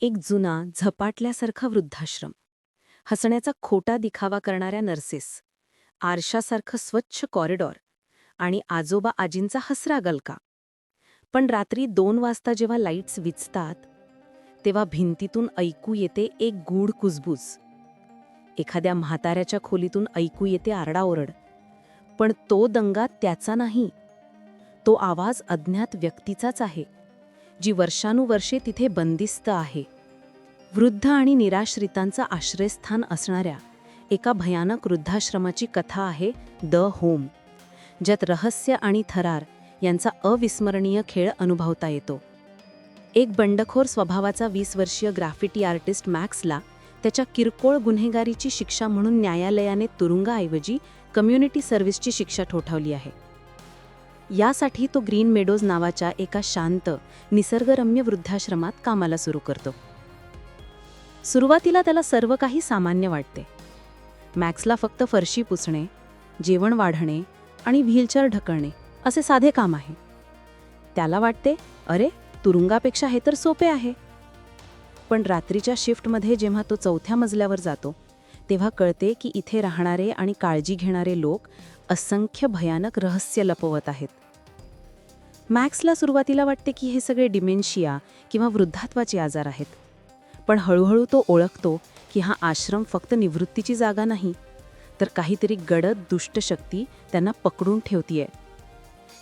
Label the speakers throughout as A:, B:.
A: एक जुना झपाटल्यासारखा वृद्धाश्रम, हसण्याचा खोटा दिखावा करणाऱ्या नर्सेस, आरशासारखं स्वच्छ कॉरिडॉर आणि आजोबा आजींचा हसरा गलका. पण रात्री 2 वाजता जेव्हा लाईट्स विझतात तेव्हा भिंतीतून ऐकू येते एक गूढ कुजबूज. एखाद्या म्हाताऱ्याच्या खोलीतून ऐकू येते आरडाओरड, पण तो दंगा त्याचा नाही. तो आवाज अज्ञात व्यक्तीचाच आहे, जी वर्षानुवर्षे तिथे बंदिस्त आहे. वृद्ध आणि निराश्रितांचं आश्रयस्थान असणाऱ्या एका भयानक वृद्धाश्रमाची कथा आहे द होम, ज्यात रहस्य आणि थरार यांचा अविस्मरणीय खेळ अनुभवता येतो. एक बंडखोर स्वभावाचा 20 वर्षीय ग्राफिटी आर्टिस्ट मॅक्सला त्याच्या किरकोळ गुन्हेगारीची शिक्षा म्हणून न्यायालयाने तुरुंगाऐवजी कम्युनिटी सर्व्हिसची शिक्षा ठोठावली आहे. यासाठी तो ग्रीन मेडोज नावाच्या एका शांत, निसर्गरम्य वृद्धाश्रमात कामाला सुरू करतो. सुरुवातीला त्याला सर्व काही सामान्य वाटते. मॅक्सला फक्त फरशी पुसणे, जेवण वाढणे आणि व्हीलचेअर ढकलणे असे साधे काम आहे. त्याला वाटते, अरे, तुरुंगापेक्षा हे तर सोपे आहे. पण रात्रीच्या शिफ्टमध्ये जेव्हा तो 4थ्या मजल्यावर जातो तेव्हा कळते की इथे राहणारे आणि काळजी घेणारे लोक असंख्य भयानक रहस्य लपवत आहेत. मॅक्सला सुरुवातीला वाटते की हे सगळे डिमेन्शिया किंवा वृद्धात्वाचे आजार आहेत. पण हळूहळू तो ओळखतो की हा आश्रम फक्त निवृत्तीची जागा नाही, तर काहीतरी गडद दुष्ट शक्ती त्यांना पकडून ठेवतीये.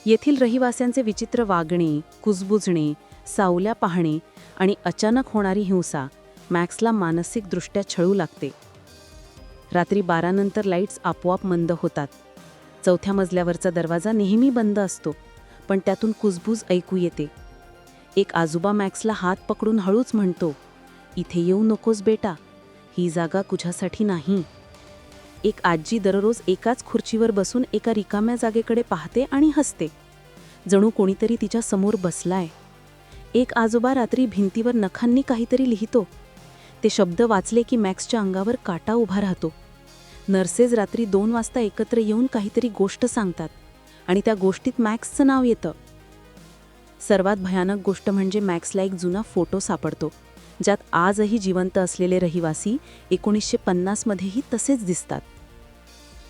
A: येथील रहिवाशांचे विचित्र वागणे, कुजबुजणे, सावल्या पाहणे आणि अचानक होणारी हिंसा मॅक्सला मानसिकदृष्ट्या छळू लागते. रात्री 12 नंतर लाईट्स आपोआप मंद होतात. 4थ्या मजल्यावरचा दरवाजा नेहमी बंद असतो, पण त्यातून कुजबूज ऐकू येते. एक आजोबा मॅक्सला हात पकडून हळूच म्हणतो, इथे येऊ नकोस बेटा, ही जागा तुझ्यासाठी नाही. एक आजी दररोज एकाच खुर्चीवर बसून एका रिकाम्या जागेकडे पाहते आणि हसते, जणू कोणीतरी तिच्या समोर बसलाय. एक आजोबा रात्री भिंतीवर नखांनी काहीतरी लिहितो. ते शब्द वाचले की मॅक्सच्या अंगावर काटा उभा राहतो. नर्सेस रात्री 2 वाजता एकत्र येऊन काहीतरी गोष्ट सांगतात आणि त्या गोष्टीत मॅक्सचं नाव येतं. सर्वात भयानक गोष्ट म्हणजे मॅक्सला एक जुना फोटो सापडतो, ज्यात आजही जिवंत असलेले रहिवासी 1950 मध्येही तसेच दिसतात.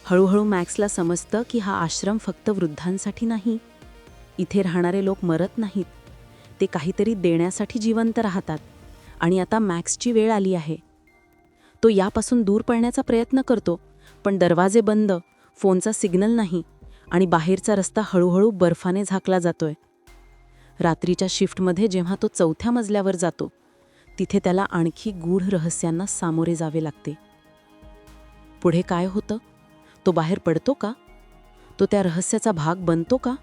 A: हळूहळू मॅक्सला समजतं की हा आश्रम फक्त वृद्धांसाठी नाही. इथे राहणारे लोक मरत नाहीत, ते काहीतरी देण्यासाठी जिवंत राहतात. आणि आता मॅक्सची वेळ आली आहे. तो यापासून दूर पळण्याचा प्रयत्न करतो, पण दरवाजे बंद, फोनचा सिग्नल नाही आणि बाहेरचा रस्ता हळूहळू बर्फाने झाकला जातोय. रात्रीच्या शिफ्टमध्ये जेव्हा तो 4थ्या मजल्यावर जातो तिथे त्याला आणखी गूढ रहस्यांना सामोरे जावे लागते. पुढे काय होतं? तो बाहेर पडतो का? तो त्या रहस्याचा भाग बनतो का?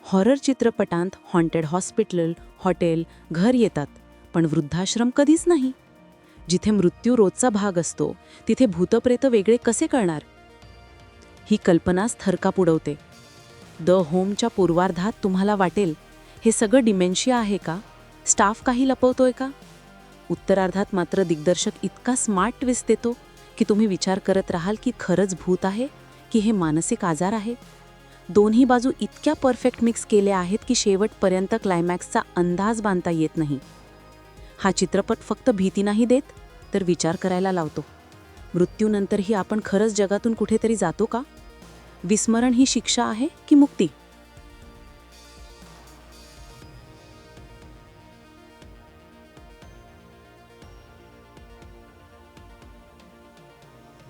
A: हॉरर चित्रपटांत हॉन्टेड हॉस्पिटल, हॉटेल, घर येतात, पण वृद्धाश्रम कधीच नाही. जिथे मृत्यू रोजचा भाग असतो तिथे भूतप्रेत वेगळे कसे कळणार? ही कल्पनाच थरकाप उडवते. द होमच्या पूर्वार्धात तुम्हाला वाटेल, हे सगळं डिमेन्शिया आहे का? स्टाफ काही लपवतोय का? उत्तरार्धात मात्र दिग्दर्शक इतका स्मार्ट ट्विस्ट देतो की तुम्ही विचार करत राहाल की खरंच भूत आहे की हे मानसिक आजार आहे. दोन्ही बाजू इतक्या परफेक्ट मिक्स केल्या आहेत की शेवटपर्यंत क्लायमॅक्सचा अंदाज बांधता येत नाही. हा चित्रपट फक्त भीती नाही देत, तर विचार करायला लावतो. मृत्यूनंतरही आपण खरंच जगातून कुठेतरी जातो का? विस्मरण ही शिक्षा आहे की मुक्ती?